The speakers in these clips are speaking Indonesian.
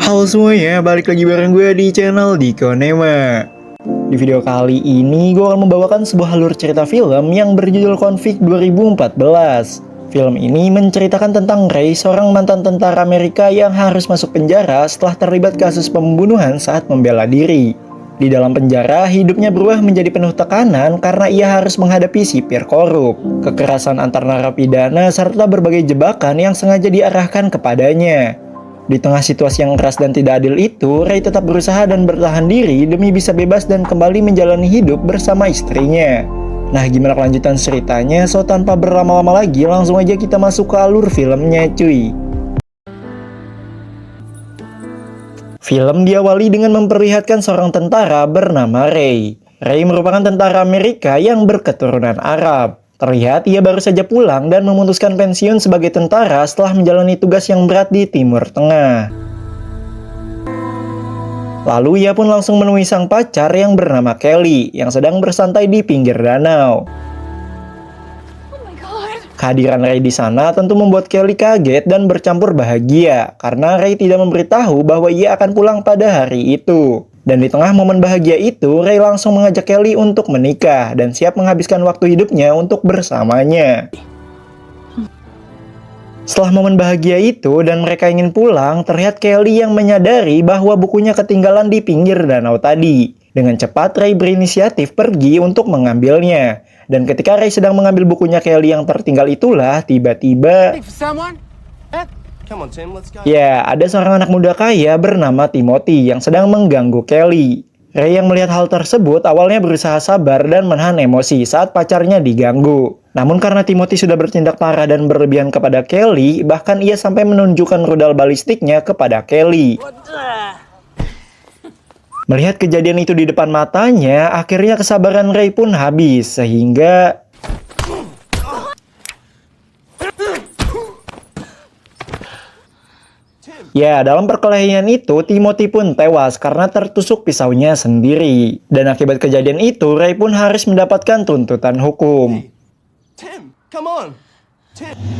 Halo semuanya, balik lagi bareng gue di channel Dikonema. Di video kali ini gue akan membawakan sebuah alur cerita film yang berjudul Konflik 2014. Film ini menceritakan tentang Ray, seorang mantan tentara Amerika yang harus masuk penjara setelah terlibat kasus pembunuhan saat membela diri. Di dalam penjara, hidupnya berubah menjadi penuh tekanan karena ia harus menghadapi sipir korup, kekerasan antar narapidana, serta berbagai jebakan yang sengaja diarahkan kepadanya. Di tengah situasi yang keras dan tidak adil itu, Ray tetap berusaha dan bertahan diri demi bisa bebas dan kembali menjalani hidup bersama istrinya. Nah, gimana kelanjutan ceritanya? So, tanpa berlama-lama lagi, langsung aja kita masuk ke alur filmnya, cuy. Film diawali dengan memperlihatkan seorang tentara bernama Ray. Ray merupakan tentara Amerika yang berketurunan Arab. Terlihat ia baru saja pulang dan memutuskan pensiun sebagai tentara setelah menjalani tugas yang berat di Timur Tengah. Lalu ia pun langsung menemui sang pacar yang bernama Kelly yang sedang bersantai di pinggir danau. Kehadiran Ray di sana tentu membuat Kelly kaget dan bercampur bahagia karena Ray tidak memberitahu bahwa ia akan pulang pada hari itu. Dan di tengah momen bahagia itu, Ray langsung mengajak Kelly untuk menikah dan siap menghabiskan waktu hidupnya untuk bersamanya. Setelah momen bahagia itu dan mereka ingin pulang, terlihat Kelly yang menyadari bahwa bukunya ketinggalan di pinggir danau tadi. Dengan cepat, Ray berinisiatif pergi untuk mengambilnya. Dan ketika Ray sedang mengambil bukunya Kelly yang tertinggal itulah, tiba-tiba... Ya, ada seorang anak muda kaya bernama Timothy yang sedang mengganggu Kelly. Ray yang melihat hal tersebut awalnya berusaha sabar dan menahan emosi saat pacarnya diganggu. Namun karena Timothy sudah bertindak parah dan berlebihan kepada Kelly, bahkan ia sampai menunjukkan rudal balistiknya kepada Kelly. Melihat kejadian itu di depan matanya, akhirnya kesabaran Ray pun habis, sehingga... Ya, dalam perkelahian itu, Timothy pun tewas karena tertusuk pisaunya sendiri. Dan akibat kejadian itu, Ray pun harus mendapatkan tuntutan hukum. Tim, come on.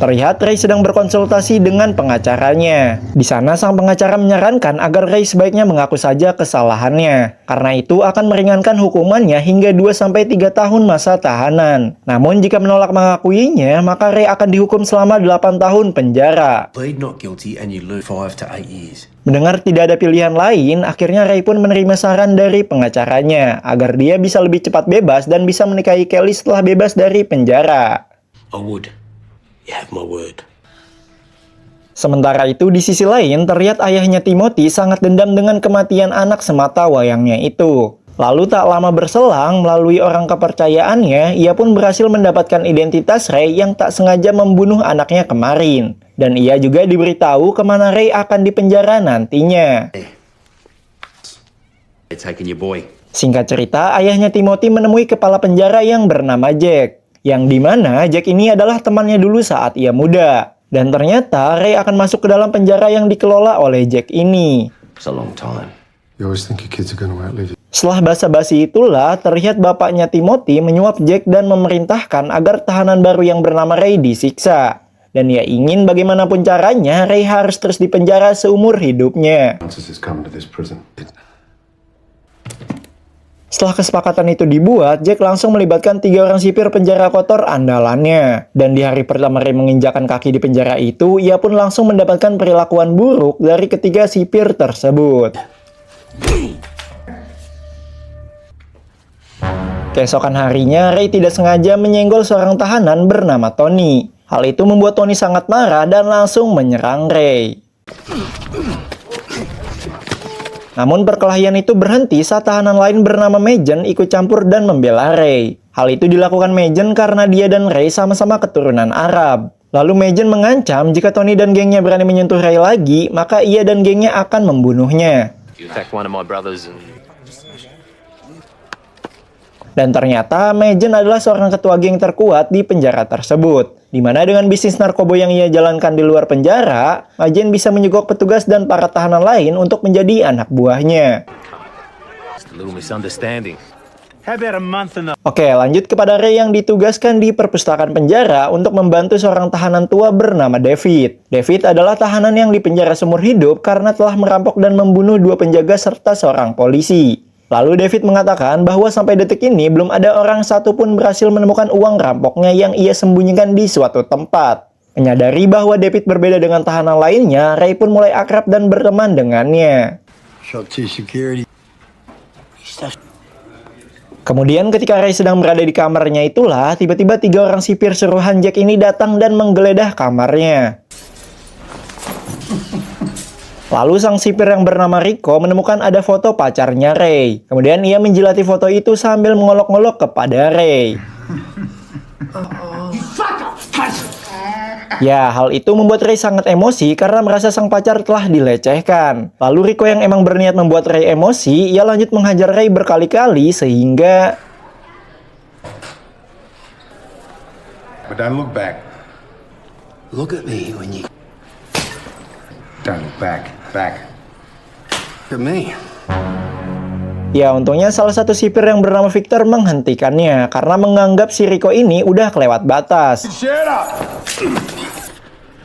Terlihat Ray sedang berkonsultasi dengan pengacaranya. Di sana sang pengacara menyarankan agar Ray sebaiknya mengaku saja kesalahannya. Karena itu akan meringankan hukumannya hingga 2-3 tahun masa tahanan. Namun jika menolak mengakuinya, maka Ray akan dihukum selama 8 tahun penjara. Plead not guilty and you lose 5 to 8 years. Mendengar tidak ada pilihan lain, akhirnya Ray pun menerima saran dari pengacaranya agar dia bisa lebih cepat bebas dan bisa menikahi Kelly setelah bebas dari penjara. I would. You have my word. Sementara itu di sisi lain terlihat ayahnya Timothy sangat dendam dengan kematian anak semata wayangnya itu. Lalu tak lama berselang melalui orang kepercayaannya ia pun berhasil mendapatkan identitas Ray yang tak sengaja membunuh anaknya kemarin. Dan ia juga diberitahu kemana Ray akan dipenjara nantinya. They're taking your boy. Singkat cerita, ayahnya Timothy menemui kepala penjara yang bernama Jack. Yang dimana Jack ini adalah temannya dulu saat ia muda. Dan ternyata Ray akan masuk ke dalam penjara yang dikelola oleh Jack ini. It's a long time. You always think your kids are going to outlive you. Setelah basa-basi itulah, terlihat bapaknya Timothy menyuap Jack dan memerintahkan agar tahanan baru yang bernama Ray disiksa. Dan ia ingin bagaimanapun caranya Ray harus terus dipenjara seumur hidupnya. Francis has come to this prison. Setelah kesepakatan itu dibuat, Jack langsung melibatkan 3 orang sipir penjara kotor andalannya. Dan di hari pertama Ray menginjakan kaki di penjara itu, ia pun langsung mendapatkan perilakuan buruk dari ketiga sipir tersebut. Keesokan harinya, Ray tidak sengaja menyenggol seorang tahanan bernama Tony. Hal itu membuat Tony sangat marah dan langsung menyerang Ray. Namun perkelahian itu berhenti saat tahanan lain bernama Megan ikut campur dan membela Ray. Hal itu dilakukan Megan karena dia dan Ray sama-sama keturunan Arab. Lalu Megan mengancam jika Tony dan gengnya berani menyentuh Ray lagi, maka ia dan gengnya akan membunuhnya. You attack one of my brothers and... Dan ternyata Megan adalah seorang ketua geng terkuat di penjara tersebut. Di mana dengan bisnis narkoba yang ia jalankan di luar penjara, Megan bisa menyogok petugas dan para tahanan lain untuk menjadi anak buahnya. Just a little misunderstanding. How about a month and a... Oke, lanjut kepada Ray yang ditugaskan di perpustakaan penjara untuk membantu seorang tahanan tua bernama David. David adalah tahanan yang dipenjara seumur hidup karena telah merampok dan membunuh 2 penjaga serta seorang polisi. Lalu David mengatakan bahwa sampai detik ini belum ada orang satupun berhasil menemukan uang rampoknya yang ia sembunyikan di suatu tempat. Menyadari bahwa David berbeda dengan tahanan lainnya, Ray pun mulai akrab dan berteman dengannya. Kemudian ketika Ray sedang berada di kamarnya itulah, tiba-tiba 3 orang sipir suruhan Jack ini datang dan menggeledah kamarnya. Lalu sang sipir yang bernama Rico menemukan ada foto pacarnya Ray. Kemudian ia menjilati foto itu sambil mengolok-ngolok kepada Ray. Ya, hal itu membuat Ray sangat emosi karena merasa sang pacar telah dilecehkan. Lalu Rico yang emang berniat membuat Ray emosi, ia lanjut menghajar Ray berkali-kali sehingga... But don't look back. Look at me when you Don't look back. Back. look at me. Ya, untungnya salah satu sipir yang bernama Victor menghentikannya karena menganggap si Rico ini udah kelewat batas.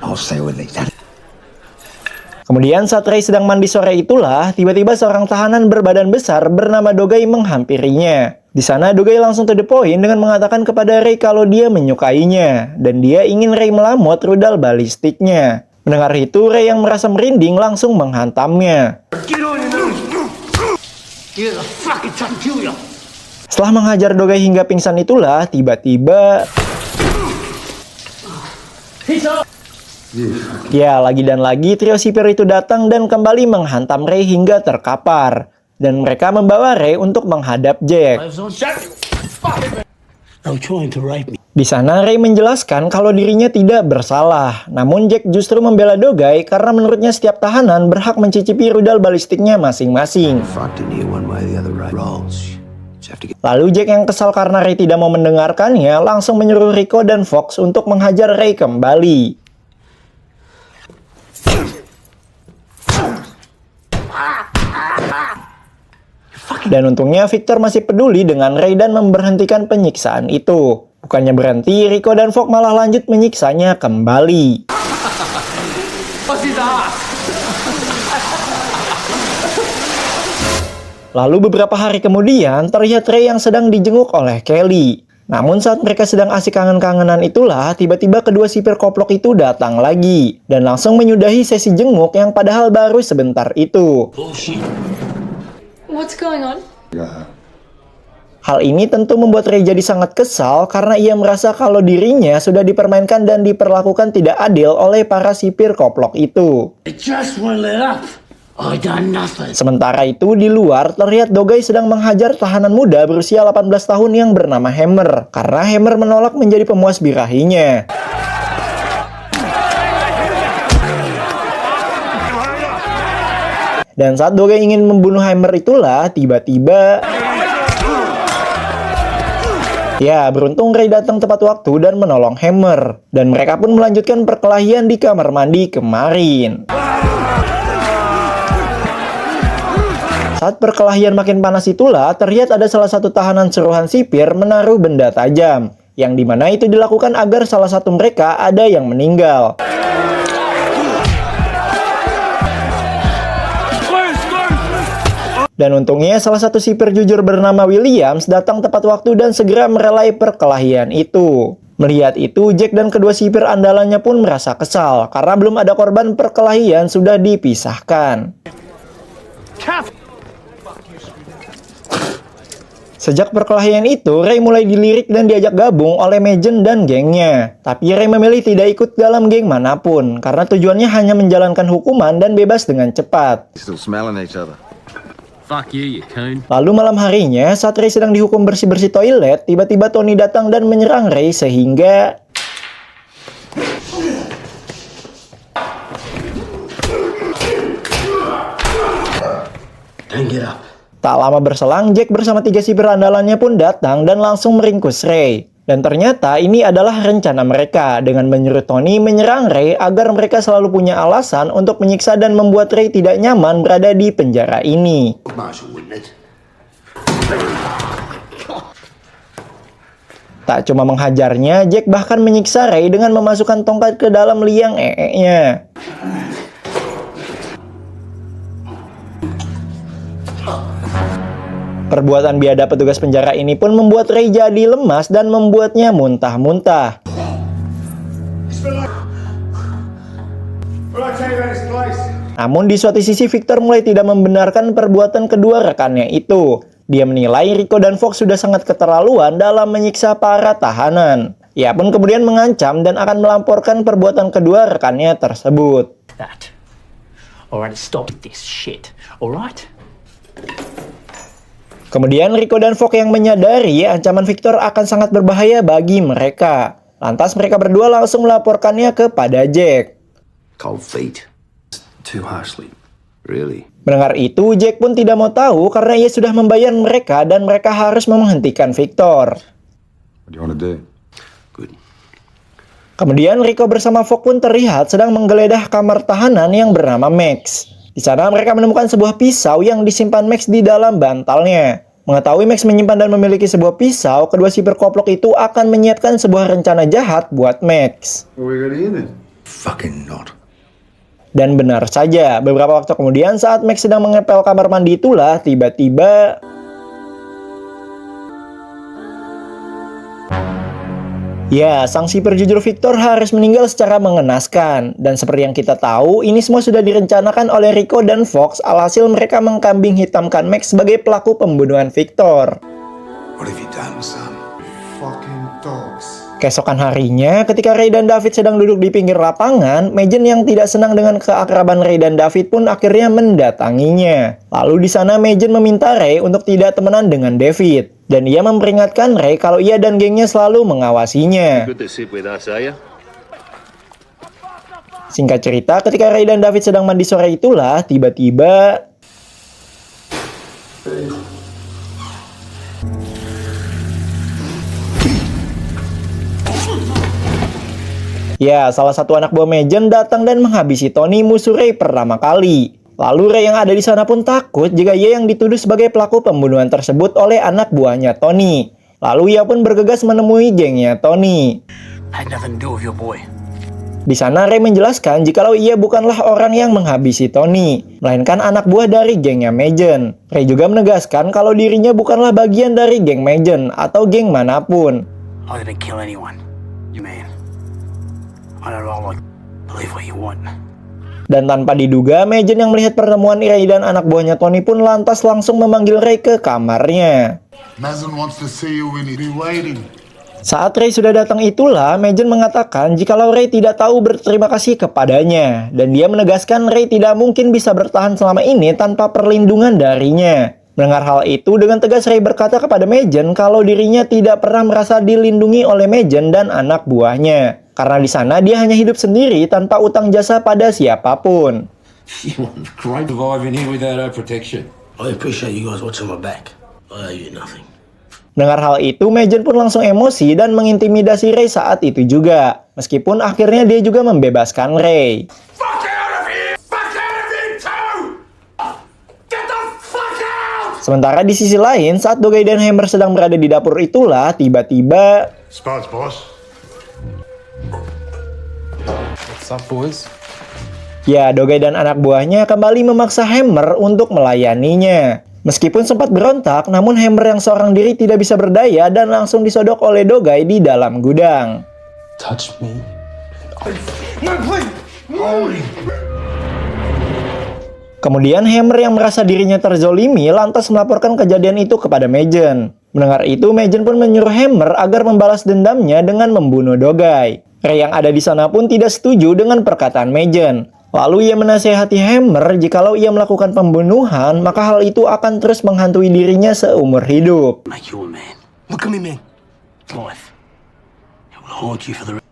I'll stay with it. Kemudian saat Ray sedang mandi sore itulah, tiba-tiba seorang tahanan berbadan besar bernama Dogai menghampirinya. Di sana Dogai langsung to the point dengan mengatakan kepada Ray kalau dia menyukainya dan dia ingin Ray melamut rudal balistiknya. Mendengar itu, Ray yang merasa merinding langsung menghantamnya. Setelah menghajar Dogai hingga pingsan itulah, tiba-tiba... Ya, lagi dan lagi trio sipir itu datang dan kembali menghantam Ray hingga terkapar. Dan mereka membawa Ray untuk menghadap Jack. Di sana Ray menjelaskan kalau dirinya tidak bersalah. Namun Jack justru membela Dogai karena menurutnya setiap tahanan berhak mencicipi rudal balistiknya masing-masing. Lalu Jack yang kesal karena Ray tidak mau mendengarkannya langsung menyuruh Rico dan Fox untuk menghajar Ray kembali. Dan untungnya Victor masih peduli dengan Ray dan memberhentikan penyiksaan itu. Bukannya berhenti, Rico dan Fox malah lanjut menyiksanya kembali. Lalu beberapa hari kemudian, terlihat Ray yang sedang dijenguk oleh Kelly. Namun saat mereka sedang asik kangen-kangenan itulah, tiba-tiba kedua sipir koplok itu datang lagi. Dan langsung menyudahi sesi jenguk yang padahal baru sebentar itu. What's going on? Hal ini tentu membuat Ray jadi sangat kesal karena ia merasa kalau dirinya sudah dipermainkan dan diperlakukan tidak adil oleh para sipir koplok itu. Sementara itu di luar terlihat Dogai sedang menghajar tahanan muda berusia 18 tahun yang bernama Hammer karena Hammer menolak menjadi pemuas birahinya. Dan saat Dogai ingin membunuh Hammer itulah tiba-tiba... Ya, beruntung Ray datang tepat waktu dan menolong Hammer. Dan mereka pun melanjutkan perkelahian di kamar mandi kemarin. Saat perkelahian makin panas itulah, terlihat ada salah satu tahanan suruhan sipir menaruh benda tajam. Yang dimana itu dilakukan agar salah satu mereka ada yang meninggal. Dan untungnya salah satu sipir jujur bernama Williams datang tepat waktu dan segera merelai perkelahian itu. Melihat itu, Jack dan kedua sipir andalannya pun merasa kesal karena belum ada korban perkelahian sudah dipisahkan. Sejak perkelahian itu, Ray mulai dilirik dan diajak gabung oleh Magen dan gengnya. Tapi Ray memilih tidak ikut dalam geng manapun karena tujuannya hanya menjalankan hukuman dan bebas dengan cepat. Still smelling each other. Fuck you, you coon. Lalu malam harinya, saat Ray sedang dihukum bersih-bersih toilet, tiba-tiba Tony datang dan menyerang Ray sehingga... Don't get up. Tak lama berselang, Jack bersama 3 sipir andalannya pun datang dan langsung meringkus Ray. Dan ternyata ini adalah rencana mereka dengan menyuruh Tony menyerang Ray agar mereka selalu punya alasan untuk menyiksa dan membuat Ray tidak nyaman berada di penjara ini. Marshall, wouldn't it? Tak cuma menghajarnya, Jack bahkan menyiksa Ray dengan memasukkan tongkat ke dalam liang ee-nya. Perbuatan biadab petugas penjara ini pun membuat Ray jadi lemas dan membuatnya muntah-muntah. Namun di suatu sisi Victor mulai tidak membenarkan perbuatan kedua rekannya itu. Dia menilai Rico dan Fox sudah sangat keterlaluan dalam menyiksa para tahanan. Ia pun kemudian mengancam dan akan melaporkan perbuatan kedua rekannya tersebut. That. Alright, stop this shit. Alright? Kemudian Rico dan Fox yang menyadari ancaman Victor akan sangat berbahaya bagi mereka. Lantas mereka berdua langsung melaporkannya kepada Jack. Cold feet. Too harshly. Really? Mendengar itu, Jack pun tidak mau tahu karena ia sudah membayar mereka dan mereka harus menghentikan Victor. What do you want to do? Good. Kemudian Rico bersama Fox pun terlihat sedang menggeledah kamar tahanan yang bernama Max. Di sana mereka menemukan sebuah pisau yang disimpan Max di dalam bantalnya. Mengetahui Max menyimpan dan memiliki sebuah pisau, kedua sipir koplok itu akan menyiapkan sebuah rencana jahat buat Max. What are we going to do then? Fucking not. Dan benar saja, beberapa waktu kemudian saat Max sedang mengepel kamar mandi itulah tiba-tiba ya, sang sipir jujur Victor harus meninggal secara mengenaskan. Dan seperti yang kita tahu, ini semua sudah direncanakan oleh Rico dan Fox, alhasil mereka mengkambing hitamkan Max sebagai pelaku pembunuhan Victor. What have you done, son? Fucking dogs. Keesokan harinya, ketika Ray dan David sedang duduk di pinggir lapangan, Megan yang tidak senang dengan keakraban Ray dan David pun akhirnya mendatanginya. Lalu di sana Megan meminta Ray untuk tidak temenan dengan David. Dan ia memperingatkan Ray kalau ia dan gengnya selalu mengawasinya. Good to sit with us, are you? Singkat cerita, ketika Ray dan David sedang mandi sore itulah, tiba-tiba ya, salah satu anak buah Megan datang dan menghabisi Tony, musuh Ray pertama kali. Lalu Ray yang ada di sana pun takut jika ia yang dituduh sebagai pelaku pembunuhan tersebut oleh anak buahnya Tony. Lalu ia pun bergegas menemui gengnya Tony. Had nothing to do with your boy. Di sana Ray menjelaskan jikalau ia bukanlah orang yang menghabisi Tony, melainkan anak buah dari gengnya Megan. Ray juga menegaskan kalau dirinya bukanlah bagian dari geng Megan atau geng manapun. I didn't kill anyone. You man. I don't know, like, believe what you want. Dan tanpa diduga, Megan yang melihat pertemuan Ray dan anak buahnya Tony pun lantas langsung memanggil Ray ke kamarnya. Mazen wants to see you when he's been waiting. Saat Ray sudah datang itulah, Megan mengatakan jikalau Ray tidak tahu berterima kasih kepadanya. Dan dia menegaskan Ray tidak mungkin bisa bertahan selama ini tanpa perlindungan darinya. Mendengar hal itu, dengan tegas Ray berkata kepada Megan kalau dirinya tidak pernah merasa dilindungi oleh Megan dan anak buahnya. Karena di sana dia hanya hidup sendiri tanpa utang jasa pada siapapun. You want great surviving here without our protection. I appreciate you guys watching my back. I owe you nothing. Mendengar hal itu, Megan pun langsung emosi dan mengintimidasi Ray saat itu juga. Meskipun akhirnya dia juga membebaskan Ray. Fuck out of here! Fuck out of here too! Get the fuck out! Sementara di sisi lain, saat Dogai dan Hammer sedang berada di dapur itulah, tiba-tiba Spuds, boss. What's up, boys? ya, Dogai dan anak buahnya kembali memaksa Hammer untuk melayaninya. Meskipun sempat berontak, namun Hammer yang seorang diri tidak bisa berdaya dan langsung disodok oleh Dogai di dalam gudang. Touch me. No, please! Holy... Kemudian Hammer yang merasa dirinya terzolimi lantas melaporkan kejadian itu kepada Megan. Mendengar itu, Megan pun menyuruh Hammer agar membalas dendamnya dengan membunuh Dogai. Ray yang ada di sana pun tidak setuju dengan perkataan Megan. Lalu ia menasihati Hammer jikalau ia melakukan pembunuhan, maka hal itu akan terus menghantui dirinya seumur hidup. Make you a man. Look at me, man. Life. It will haunt you for the...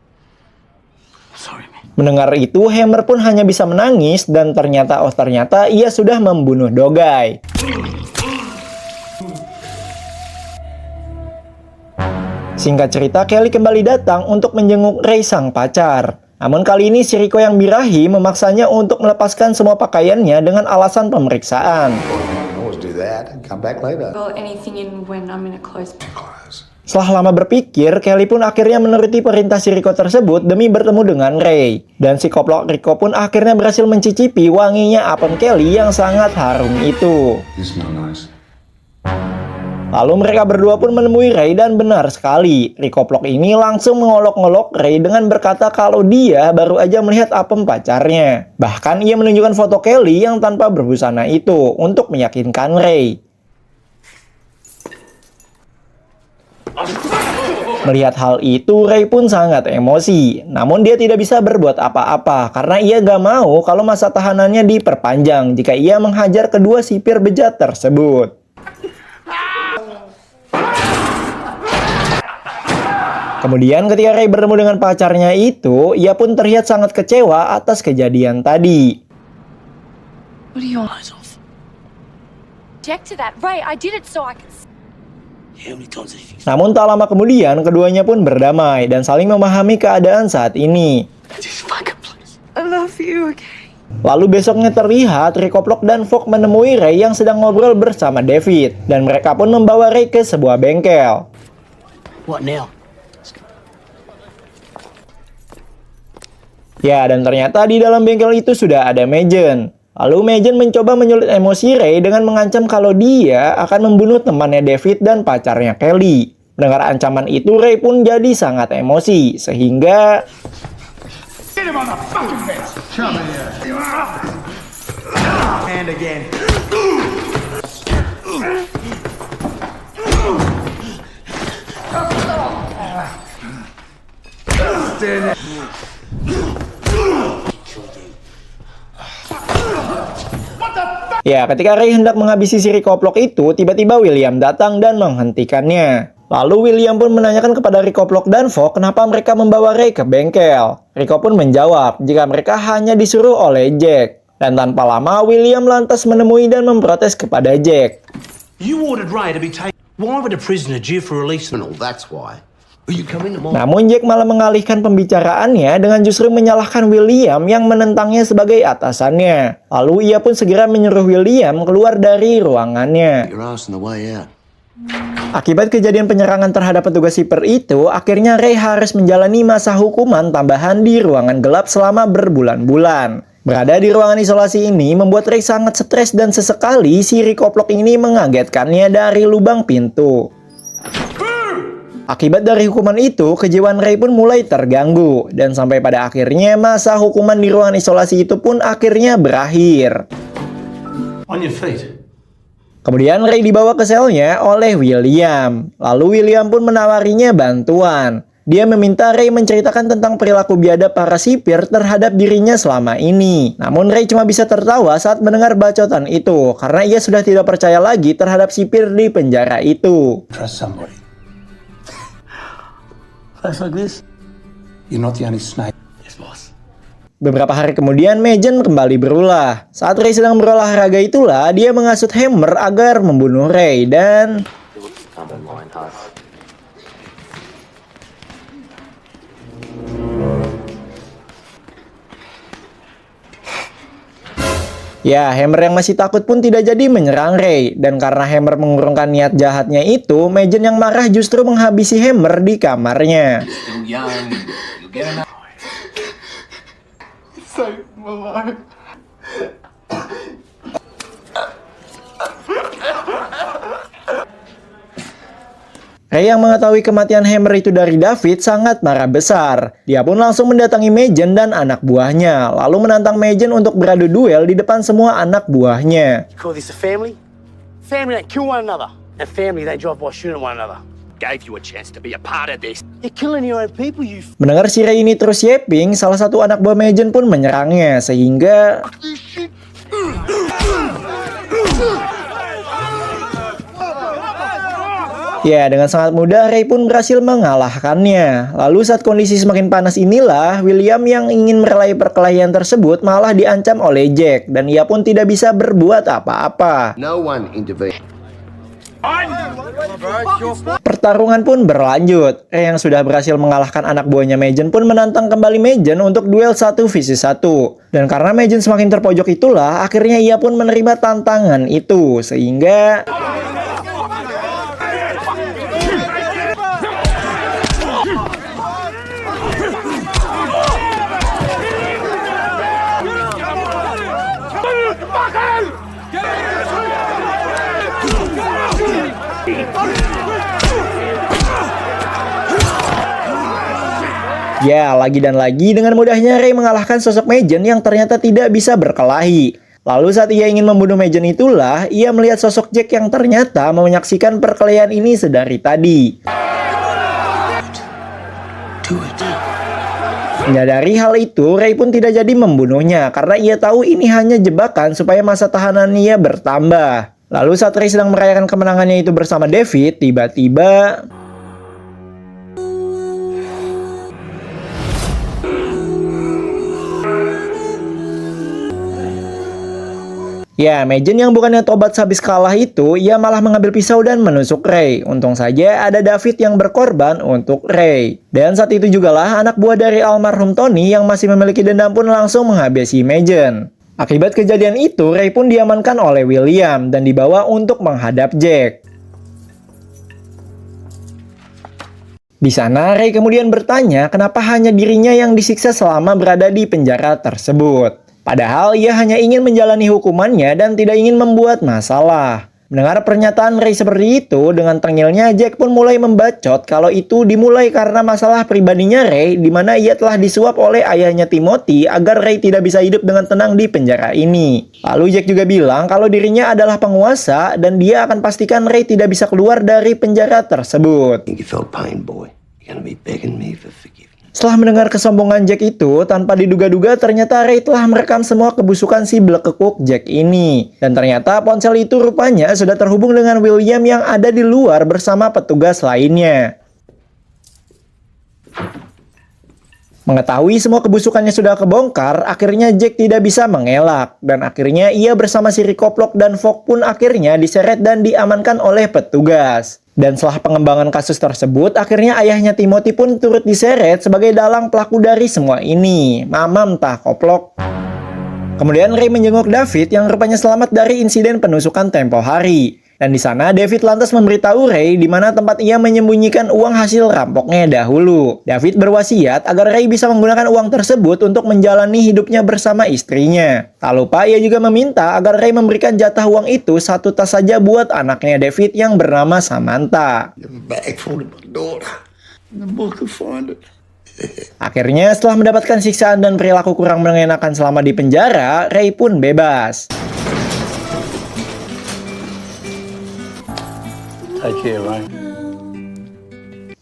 Sorry, man. Mendengar itu, Hammer pun hanya bisa menangis dan ternyata ia sudah membunuh Dogai. Singkat cerita, Kelly kembali datang untuk menjenguk Ray sang pacar. Namun kali ini si Rico yang birahi memaksanya untuk melepaskan semua pakaiannya dengan alasan pemeriksaan. Always do that and come back later. Well, anything in when I'm in a close. Setelah lama berpikir, Kelly pun akhirnya menuruti perintah si Rico tersebut demi bertemu dengan Ray. Dan si koplok Rico pun akhirnya berhasil mencicipi wanginya apem Kelly yang sangat harum itu. You smell nice. Lalu mereka berdua pun menemui Ray dan benar sekali, Rico Plok ini langsung mengolok-ngolok Ray dengan berkata kalau dia baru aja melihat apem pacarnya. Bahkan ia menunjukkan foto Kelly yang tanpa berbusana itu untuk meyakinkan Ray. Melihat hal itu, Ray pun sangat emosi. Namun dia tidak bisa berbuat apa-apa karena ia gak mau kalau masa tahanannya diperpanjang jika ia menghajar kedua sipir bejat tersebut. Kemudian ketika Ray bertemu dengan pacarnya itu, ia pun terlihat sangat kecewa atas kejadian tadi. What are your eyes off? Object to that. Ray, I did it so I could. How many times have you... Namun tak lama kemudian, keduanya pun berdamai dan saling memahami keadaan saat ini. Just fucking please. I love you, okay? Lalu besoknya terlihat Rico Plok dan Fogg menemui Ray yang sedang ngobrol bersama David. Dan mereka pun membawa Ray ke sebuah bengkel. What now? Ya, dan ternyata di dalam bengkel itu sudah ada Majen. Lalu Majen mencoba menyulut emosi Ray dengan mengancam kalau dia akan membunuh temannya David dan pacarnya Kelly. Mendengar ancaman itu, Ray pun jadi sangat emosi, sehingga... Hit him on the fucking face. Come here. And again. Ya, ketika Ray hendak menghabisi si Rico Plok itu, tiba-tiba William datang dan menghentikannya. Lalu William pun menanyakan kepada Rico Plok dan Fogg kenapa mereka membawa Ray ke bengkel. Rico pun menjawab jika mereka hanya disuruh oleh Jack. Dan tanpa lama, William lantas menemui dan memprotes kepada Jack. You ordered Ray to be taken. Why would a prisoner due for release? No, that's why. You come into my... Namun Jack malah mengalihkan pembicaraannya dengan justru menyalahkan William yang menentangnya sebagai atasannya. Lalu ia pun segera menyuruh William keluar dari ruangannya. Your ass on the way out. Akibat kejadian penyerangan terhadap petugas sipir itu, akhirnya Ray harus menjalani masa hukuman tambahan di ruangan gelap selama berbulan-bulan. Berada di ruangan isolasi ini membuat Ray sangat stres dan sesekali si Rico Plok ini mengagetkannya dari lubang pintu. Akibat dari hukuman itu, kejiwaan Ray pun mulai terganggu. Dan sampai pada akhirnya masa hukuman di ruangan isolasi itu pun akhirnya berakhir. On your feet. Kemudian Ray dibawa ke selnya oleh William. Lalu William pun menawarinya bantuan. Dia meminta Ray menceritakan tentang perilaku biadab para sipir terhadap dirinya selama ini. Namun Ray cuma bisa tertawa saat mendengar bacotan itu, karena ia sudah tidak percaya lagi terhadap sipir di penjara itu. Trust somebody. Face like this? You're not the only snake. Yes, boss. Beberapa hari kemudian, Majen kembali berulah. Saat Ray sedang berolahraga itulah, dia menghasut Hammer agar membunuh Ray dan... Ya, Hammer yang masih takut pun tidak jadi menyerang Ray. Dan karena Hammer mengurungkan niat jahatnya itu, Majen yang marah justru menghabisi Hammer di kamarnya. Ray yang mengetahui kematian Hammer itu dari David sangat marah besar. Dia pun langsung mendatangi Majen dan anak buahnya, lalu menantang Majen untuk beradu duel di depan semua anak buahnya. You call this a family? Family that kill one another. And family they drive by shooting one another. Gave you a chance to be a part of this. You're killing your own people, you... Mendengar si Ray ini terus yapping, salah satu anak buah Majen pun menyerangnya, sehingga... Ya, dengan sangat mudah Ray pun berhasil mengalahkannya. Lalu saat kondisi semakin panas inilah, William yang ingin merelai perkelahian tersebut malah diancam oleh Jack. Dan ia pun tidak bisa berbuat apa-apa. No one intervened. Pertarungan pun berlanjut. Ray yang sudah berhasil mengalahkan anak buahnya Majen pun menantang kembali Majen untuk duel 1 vs 1. Dan karena Majen semakin terpojok itulah, akhirnya ia pun menerima tantangan itu. Sehingga... Ya, lagi dan lagi dengan mudahnya Ray mengalahkan sosok Majen yang ternyata tidak bisa berkelahi. Lalu saat ia ingin membunuh Majen itulah, ia melihat sosok Jack yang ternyata menyaksikan perkelahian ini sedari tadi. Menyadari hal itu, Ray pun tidak jadi membunuhnya karena ia tahu ini hanya jebakan supaya masa tahanannya bertambah. Lalu saat Ray sedang merayakan kemenangannya itu bersama David, tiba-tiba ya, Majen yang bukannya tobat sehabis kalah itu, ia malah mengambil pisau dan menusuk Ray. Untung saja ada David yang berkorban untuk Ray. Dan saat itu jugalah anak buah dari almarhum Tony yang masih memiliki dendam pun langsung menghabisi Majen. Akibat kejadian itu, Ray pun diamankan oleh William dan dibawa untuk menghadap Jack. Di sana, Ray kemudian bertanya kenapa hanya dirinya yang disiksa selama berada di penjara tersebut. Padahal ia hanya ingin menjalani hukumannya dan tidak ingin membuat masalah. Mendengar pernyataan Ray seperti itu, dengan tengilnya Jack pun mulai membacot kalau itu dimulai karena masalah pribadinya Ray, di mana ia telah disuap oleh ayahnya Timothy agar Ray tidak bisa hidup dengan tenang di penjara ini. Lalu Jack juga bilang kalau dirinya adalah penguasa dan dia akan pastikan Ray tidak bisa keluar dari penjara tersebut. Setelah mendengar kesombongan Jack itu, tanpa diduga-duga ternyata Ray telah merekam semua kebusukan si blekekuk Jack ini. Dan ternyata ponsel itu rupanya sudah terhubung dengan William yang ada di luar bersama petugas lainnya. Mengetahui semua kebusukannya sudah kebongkar, akhirnya Jack tidak bisa mengelak. Dan akhirnya ia bersama si Rikoplok dan Fogg pun akhirnya diseret dan diamankan oleh petugas. Dan setelah pengembangan kasus tersebut, akhirnya ayahnya Timothy pun turut diseret sebagai dalang pelaku dari semua ini. Mamam tah koplok. Kemudian Ray menjenguk David yang rupanya selamat dari insiden penusukan tempo hari. Dan di sana David lantas memberitahu Ray di mana tempat ia menyembunyikan uang hasil rampoknya dahulu. David berwasiat agar Ray bisa menggunakan uang tersebut untuk menjalani hidupnya bersama istrinya. Tak lupa ia juga meminta agar Ray memberikan jatah uang itu 1 tas saja buat anaknya David yang bernama Samantha. Akhirnya setelah mendapatkan siksaan dan perilaku kurang mengenakan selama di penjara, Ray pun bebas.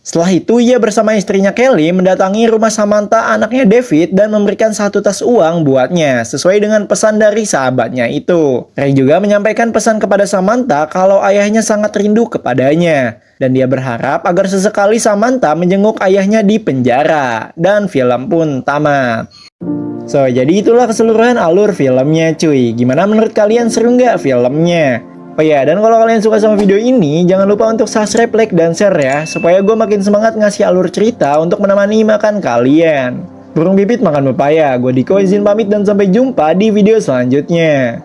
Setelah itu ia bersama istrinya Kelly mendatangi rumah Samantha anaknya David dan memberikan 1 tas uang buatnya sesuai dengan pesan dari sahabatnya itu. Ray juga menyampaikan pesan kepada Samantha kalau ayahnya sangat rindu kepadanya dan dia berharap agar sesekali Samantha menjenguk ayahnya di penjara. Dan film pun tamat. So, jadi itulah keseluruhan alur filmnya cuy. Gimana menurut kalian, seru nggak filmnya? Oh ya, dan kalau kalian suka sama video ini, jangan lupa untuk subscribe, like, dan share ya, supaya gue makin semangat ngasih alur cerita untuk menemani makan kalian. Burung pipit makan pepaya, gue Diko izin pamit dan sampai jumpa di video selanjutnya.